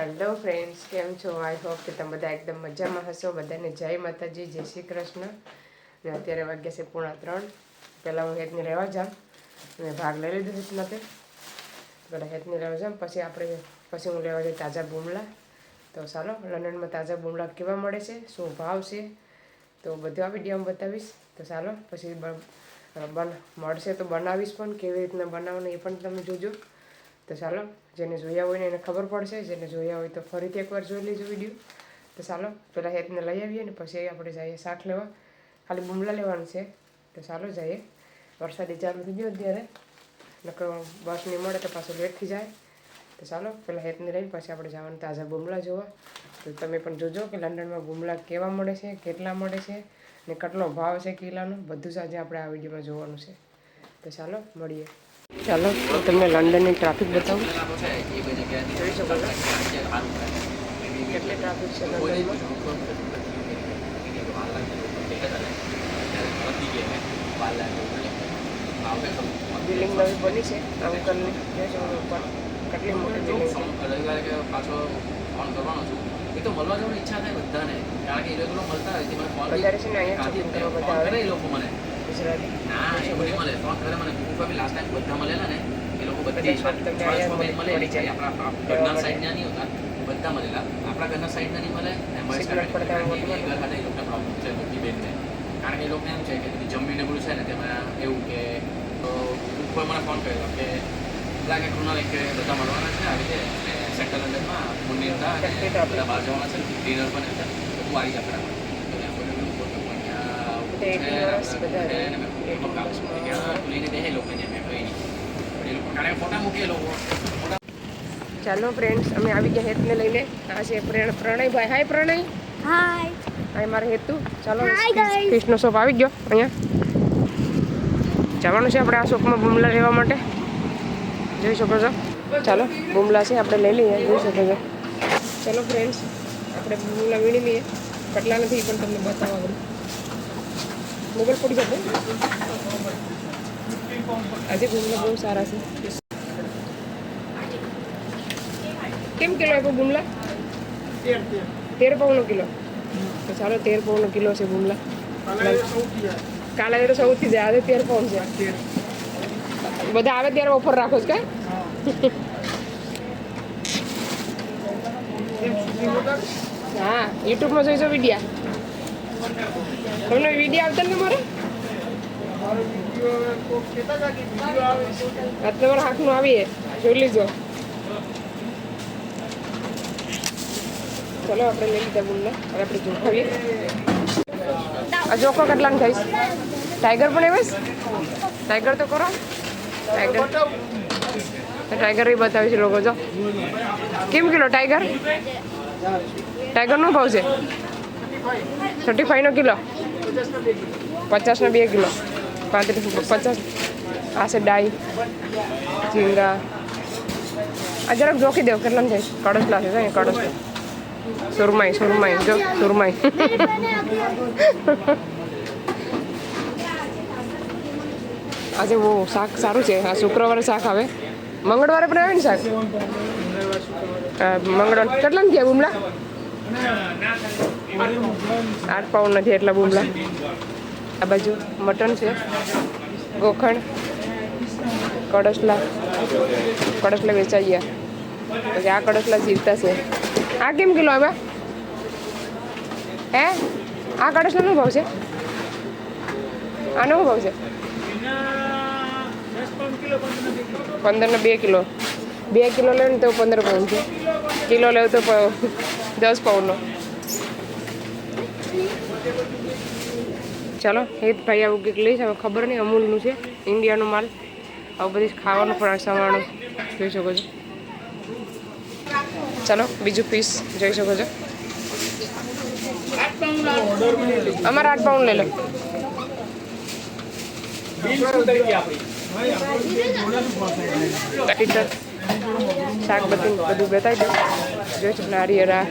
Hello friends, કેમ છો? I hope કે તમે બધા એકદમ મજામાં હશો. બધાને જય માતાજી, જય શ્રી કૃષ્ણ. ને અત્યારે વાગ્યા છે 2:30. પહેલાં હું હેતને રહેવા જાઉં અને ભાગ લઈ લીધો હેતના તે પહેલાં હેતને રહેવા જાઉં પછી હું લેવા જઈ તાજા બુમલા. તો ચાલો, લંડનમાં તાજા બુમલા કેવા મળે છે, શું ભાવ છે, તો બધું આ વિડીયોમાં બતાવીશ. તો ચાલો પછી મળશે તો બનાવીશ, પણ કેવી રીતના બનાવવાનું એ પણ તમે જોજો. તો ચાલો, જેને જોયા હોય ને એને ખબર પડશે, જેને જોયા હોય તો ફરીથી એકવાર જોઈ લેજો વિડીયો. તો ચાલો પહેલાં હેતને લઈ આવીએ ને પછી આપણે જઈએ શાક લેવા. ખાલી બુમલા લેવાનું છે. તો ચાલો જઈએ. વરસાદી ચાલુ થઈ ગયો અત્યારે, નકર બસ નહીં મળે તો પાછું લેટ થઈ જાય. તો ચાલો પહેલાં હેતને લઈને પછી આપણે જવાનું તાજા બુમલા જોવા. તો તમે પણ જોજો કે લંડનમાં બુમલા કેવા મળે છે, કેટલા મળે છે ને કેટલો ભાવ છે કિલ્લાનો, બધું જ આજે આપણે આ વિડીયોમાં જોવાનું છે. તો ચાલો મળીએ. ચાલો તમને લંડનની ટ્રાફિક બતાવું. જોઈ શકો છો કેટલી ટ્રાફિક છે લંડનમાં. બિલ્ડિંગ નવી બની છે અંકલની, ઉપર કેટલી મોટી બિલ્ડિંગ છે. પાછો ફોન કરવાનો છું. એ તો મળવા જવાની ઈચ્છા થાય બધાને, કારણ કે એ લોકો મળતા હોય મને ફોન વધારે છે ને અહીંયા શોપિંગ કરવા બધા આવે. એ લોકો મને ગુજરાતી ના એ બધી મળે, ફોન કરે મને. ગ્રુપમાં બી લાસ્ટ ટાઈમ બધા મળેલા ને, એ લોકો બધી મળી જાય. આપણા ઘરના સાઈડના નહીં હોતા, બધા મળેલા. આપણા ઘરના સાઈડના નહીં મળે. ઘર ખાતે એ લોકોને પ્રોબ્લેમ છે બધી બેનને, કારણ કે એ લોકોને એમ છે કે જમીને બધું છે ને તેમાં એવું કે તો ઉપર મને ફોન કર્યો કે લાગે કૃણાલ કે બધા મળવાના છે આવી રીતે સેન્ટ્રલ લંડનમાં મુન્ની હતા અને બધા બહાર જવાના છે, ડિનર પણ હતા. તું આવી જા બરાબર. ચાલો ફ્રેન્ડ્સ, અમે આવી ગયા હેતને લઈને. આ છે પ્રણયભાઈ. હાય પ્રણય. હાય. હાય મારે હેતુ. ચાલો ફિશનો શોપ આવી ગયો. અહીંયા જવાનું છે આપણે આ શોપમાં બુમલા લેવા માટે. જોઈ શકો છો. ચાલો બુમલા છે, આપણે લઈ લઈએ. જોઈ શકો છો. ચાલો ફ્રેન્ડ્સ, આપણે બુમલા વીણી લઈએ. કેટલા નથી પણ તમને બતાવવા બધું. મોબાઈલ પડી જશે. આજે બુમલા બહુ સારા છે. કેમ કિલો આપ્યો બુમલા? 13 પાઉનો કિલો. તો ચાલો 13 પાઉનો કિલો છે બુમલા. કાલે તો સૌથી જાય, આજે 13 પાઉન છે. બધા આવે ત્યારે ઓફર રાખો છો કે? હા, યુટ્યુબમાં જોઈશો વિડીયા. તમને વિડીયો આવતા ને મારે તમારા હાથનું આવીએ જોઈ લીધો. ચલો આપણે લઈ લીધા બુમલા. હવે આપણે જોખાવીએ. આ જોખો કેટલાનું થઈશ? ટાઈગર પણ એવા ટાઈગર તો કરો. ટાઈગર એ બતાવે છે લોકો. જો કેમ કિલો ટાઈગર? ટાઈગરનો ભાવ છે 35 કિલો. 50 2 કિલો. 35 50. આ છે ડાઈ, ઝીંગા. આ જરાક જોખી દેવ કેટલાનું થાય. કડસલા છે કડસલા. સુરમાઈ જો સુરમાઈ. આજે બહુ શાક સારું છે. આ શુક્રવારે શાક આવે, મંગળવારે પણ આવે ને શાક. મંગળવાર કેટલાને થયા બુમલા? 8 પાઉન્ડ નથી એટલા બુમલા. આ બાજુ મટન છે, ગોખણ, કડસલા વેચાઈ ગયા. પછી આ કડસલા જીવતા છે. આ કેમ કિલો આવ્યા? હે આ કડસલાનો ભાવ છે? આનો ભાવ છે 15 2 કિલો. 2 કિલો લેવું ને તો 15 પાઉન્ડ છે. કિલો લેવું તો 10 પાઉન્ડનો. ચાલો એ જ ભાઈ આવું કંઈક લઈશ. હવે ખબર નહીં, અમૂલનું છે, ઇન્ડિયાનો માલ. આવું બધી ખાવાનું પણ સામાનું જોઈ શકો છો. ચાલો બીજું પીસ જોઈ શકો છો. અમારે 8 પાઉન્ડ લઈ લો. શાક બધું બતાવી દો. જોઈ શકો. નારિયેળા,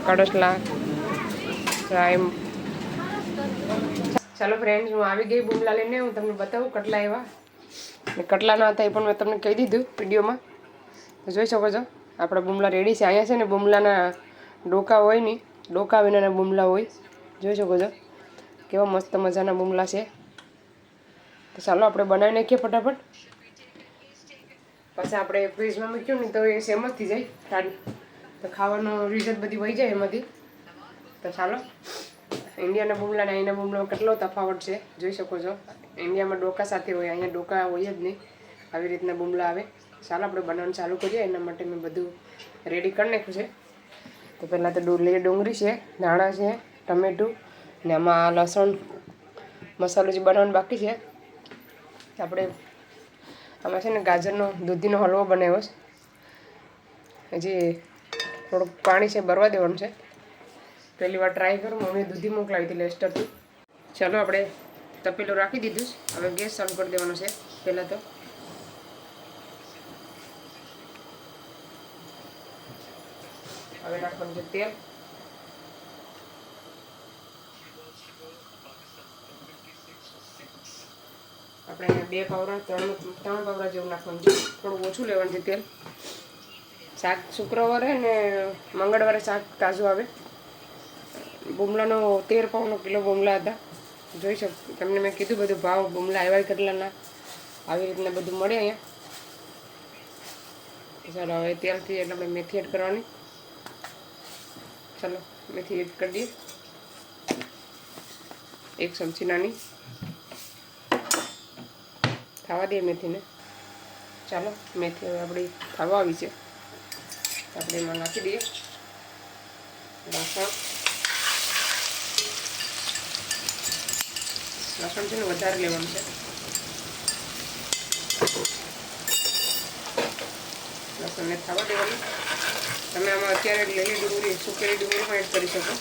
કડસલા, રાઈમ. ચાલો ફ્રેન્ડ્સ, હું આવી ગઈ બુમલા લઈને. હું તમને બતાવું કેટલા એવા ને કેટલા ના હતા એ પણ મેં તમને કહી દીધું વિડીયોમાં. જોઈ શકો છો. આપણા બુમલા રેડી છે. અહીંયા છે ને બુમલાના ડોકા હોય નહીં, ડોકા વિનાના બુમલા હોય. જોઈ શકો છો કેવા મસ્ત મજાના બુમલા છે. તો ચાલો આપણે બનાવી નાખીએ ફટાફટ. પછી આપણે ફ્રીજમાં મૂક્યું ને તો એ સેમ જ થઈ જાય ઠંડ, તો ખાવાનો રીઝત બધી વહી જાય એમાંથી. તો ચાલો, ઇન્ડિયાના બુમલા ને અહીંના બુમલામાં કેટલો તફાવત છે જોઈ શકો છો. ઇન્ડિયામાં ડોકા સાથે હોય, અહીંયા ડોકા હોય જ નહીં. આવી રીતના બુમલા આવે. ચાલો આપણે બનાવવાનું ચાલુ કરીએ. એના માટે મેં બધું રેડી કરી નાખ્યું છે. તો પહેલાં તો ડુંગળી છે, ધાણા છે, ટમેટું ને આમાં લસણ મસાલો જે બનાવવાનો બાકી છે. આપણે આમાં છે ને ગાજરનો દૂધીનો હલવો બનાવ્યો છે. હજી થોડુંક પાણી છે ભરવા દેવાનું છે. પહેલી વાર ટ્રાય કરું. મમ્મીએ દૂધી મોકલાવી હતી લેસ્ટરથી. ચાલો આપણે તપેલું રાખી દીધું. હવે ગેસ ચાલુ કરી દેવાનો છે. પહેલાં તો હવે નાખવાનું છે તેલ. આપણે અહીંયા 2 પાવડા 3 પાવડા જેવું નાખવાનું છે. થોડું ઓછું લેવાનું છે તેલ. શાક શુક્રવારે ને મંગળવારે શાક તાજું આવે. બુમલાનો 13 પાઉનો કિલો બુમલા હતા. જોઈ શકો તમને મેં કીધું બધું ભાવ બુમલા આવ્યા કેટલાના આવી રીતના બધું મળે અહીંયા. ચાલો હવે તેલથી એટલે આપણે મેથી એડ કરવાની. ચાલો મેથી એડ કરી દઈએ, 1 ચમચી નાની. થવા દઈએ મેથીને. ચાલો મેથી હવે આપણી થવા આવી છે. આપણે એમાં નાખી દઈએ લસણ. લસણ છે ને વધારે લેવાનું છે. લસણને થવા દેવાનું. તમે આમાં અત્યારે લીલી ડુંગળી, સૂકેલી ડુંગળી પણ એડ કરી શકો.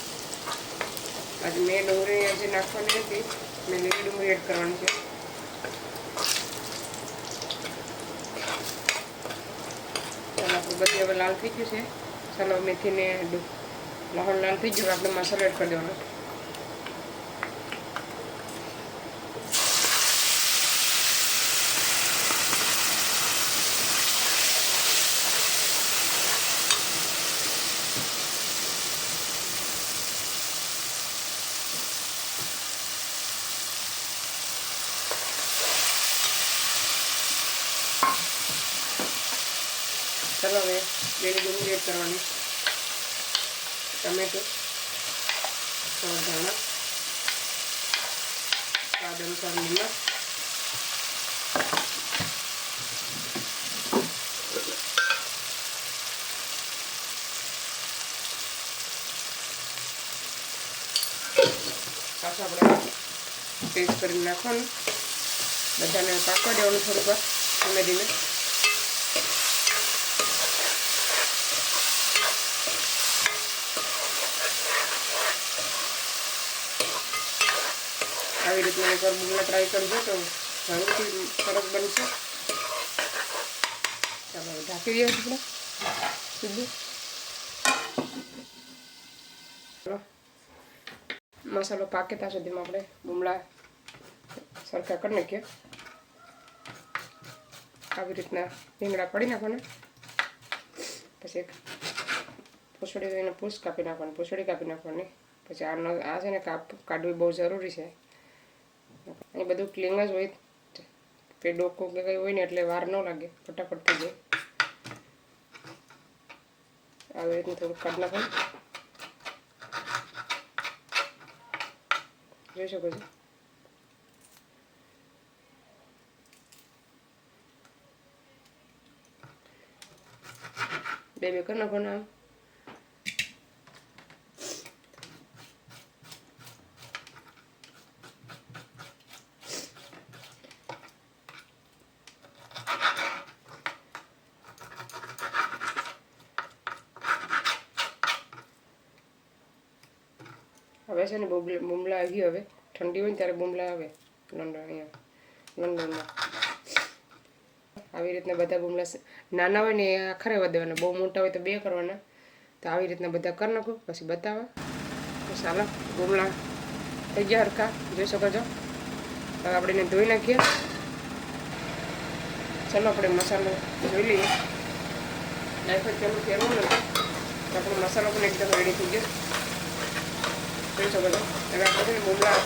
આજે મેં ડુંગળી આજે નાખવાની નથી, મેં લીલી ડુંગળી એડ કરવાની છે. ચાલો આપણે બધી હવે લાલ થઈ ગયું છે. ચાલો મેથીને લસણ લાલ થઈ ગયું. આપણે મસાલો એડ કરી દેવાનો. ચાલો હવે લીલી ડુંગળી એડ કરવાની, ટમેટો, ધાણા, સ્વાદ અનુસાર નમક, પાછું આપણે પેસ્ટ કરીને નાખવાનું. બધાને પાકવા દેવાનું થોડીક વાર ધીમે ધીમે. આવી રીતના એકવાર બુમલા ટ્રાય કરજો તો જરૂરથી સરસ બનશે. ચાલો ઢાંકી દઈએ આપણે સીધું. મસાલો પાકે ત્યાં સુધીમાં આપણે બુમલા સરખા કરી નાખીએ. આવી રીતના રીંગણા પડી નાખવાના. પછી એક પૂંછડી એને પૂછ કાપી નાખવાની, પૂંછડી કાપી નાખવાની. પછી આ છે ને કાઢવી બહુ જરૂરી છે. અહીં બધું ક્લીન જ હોય, કે ડોકું કે કંઈ હોય ને એટલે વાર ન લાગે, ફટાફટ થઈ જાય. આવી રીતનું થોડુંક કાઢી નાખવાનું. જોઈ શકો છો. બે કરી નાખવાના. આમ હવે છે ને બુમલા આવી. હવે ઠંડી હોય ને ત્યારે બુમલા આવે અહીંયા લંડનમાં. આવી રીતના બધા બુમલા નાના હોય ને એ આખરે રહેવા દેવાના, બહુ મોટા હોય તો 2 કરવાના. તો આવી રીતના બધા કરી નાખો પછી બતાવો. તો ચાલો બુમલા થઈ ગયા હરખા, જોઈ શકો છો. હવે આપણે એને ધોઈ નાખીએ. ચાલો આપણે મસાલો જોઈ લઈએ. જાયફળ પેલું ફેરવું નથી તો આપણો મસાલો પણ એકદમ રેડી થઈ ગયો જોઈ શકો છો. હવે આપણે છે ને બુમલા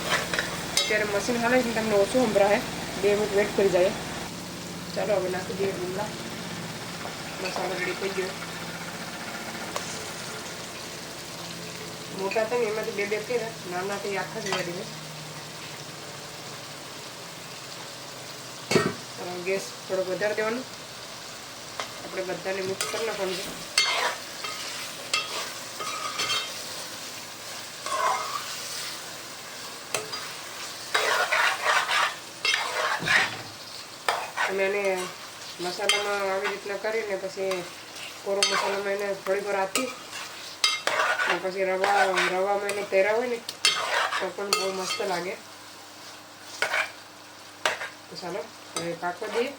અત્યારે મશીન હાલે છે તમને ઓછું સંભળાય 2 મિનિટ વેટ કરી જાય. ચાલો હવે નાખી દઈએ બુમલા. મસાલો રેડી થઈ ગયો. મોટા હતા ને એમાંથી 2 કર્યા, નાના તો આખા જ રેડી છે. ગેસ થોડો વધારે દેવાનો. આપણે બધાને મિક્સ કરી નાખવાનું છે. અને એને મસાલામાં આવી રીતના કરીને પછી કોરો મસાલામાં એને થોડીક વાર આપી અને પછી રવામાં એને તૈરા હોય ને તો પણ બહુ મસ્ત લાગે. તો ચાલો હવે પાકવા દઈએ.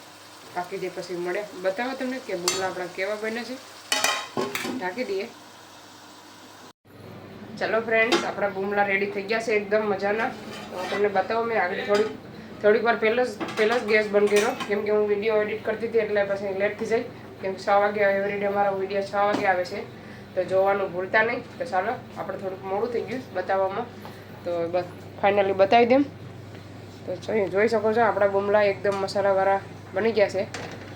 પાકી દઈએ પછી મળે બતાવો તમને કે બુમલા આપણા કેવા બન્યા છે. ઢાંકી દઈએ. ચાલો ફ્રેન્ડ્સ, આપણા બુમલા રેડી થઈ ગયા છે એકદમ મજાના. તમને બતાવો મેં આગળ થોડીક વાર પહેલાં જ ગેસ બંધ કર્યો કેમ કે હું વિડીયો એડિટ કરતી હતી એટલે પછી લેટ થઈ જાય. કેમ કે 6 વાગે એવરીડે અમારો વિડીયો 6 વાગે આવે છે તો જોવાનું ભૂલતા નહીં. તો ચાલો આપણે થોડુંક મોડું થઈ ગયું બતાવવામાં તો બસ ફાઇનલી બતાવી દઉં. તો જોઈ શકો છો આપણા બુમલા એકદમ મસાલાવાળા બની ગયા છે.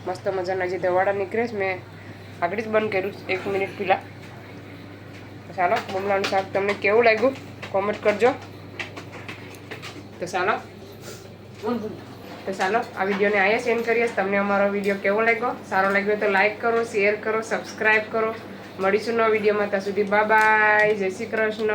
મસ્ત મજાના જે ધવાડા નીકળે છે મેં આગળ જ બંધ કર્યું 1 મિનિટ પહેલાં. ચાલો બુમલાનું શાક તમને કેવું લાગ્યું કોમેન્ટ કરજો. તો ચાલો આ વિડીયોને અહીંયા સેન્ડ કરીએ. તમને અમારો વિડીયો કેવો લાગ્યો, સારો લાગ્યો તો લાઈક કરો, શેર કરો, સબસ્ક્રાઈબ કરો. મળીશું નવા વિડીયોમાં. ત્યાં સુધી બાય બાય, જય શ્રી કૃષ્ણ.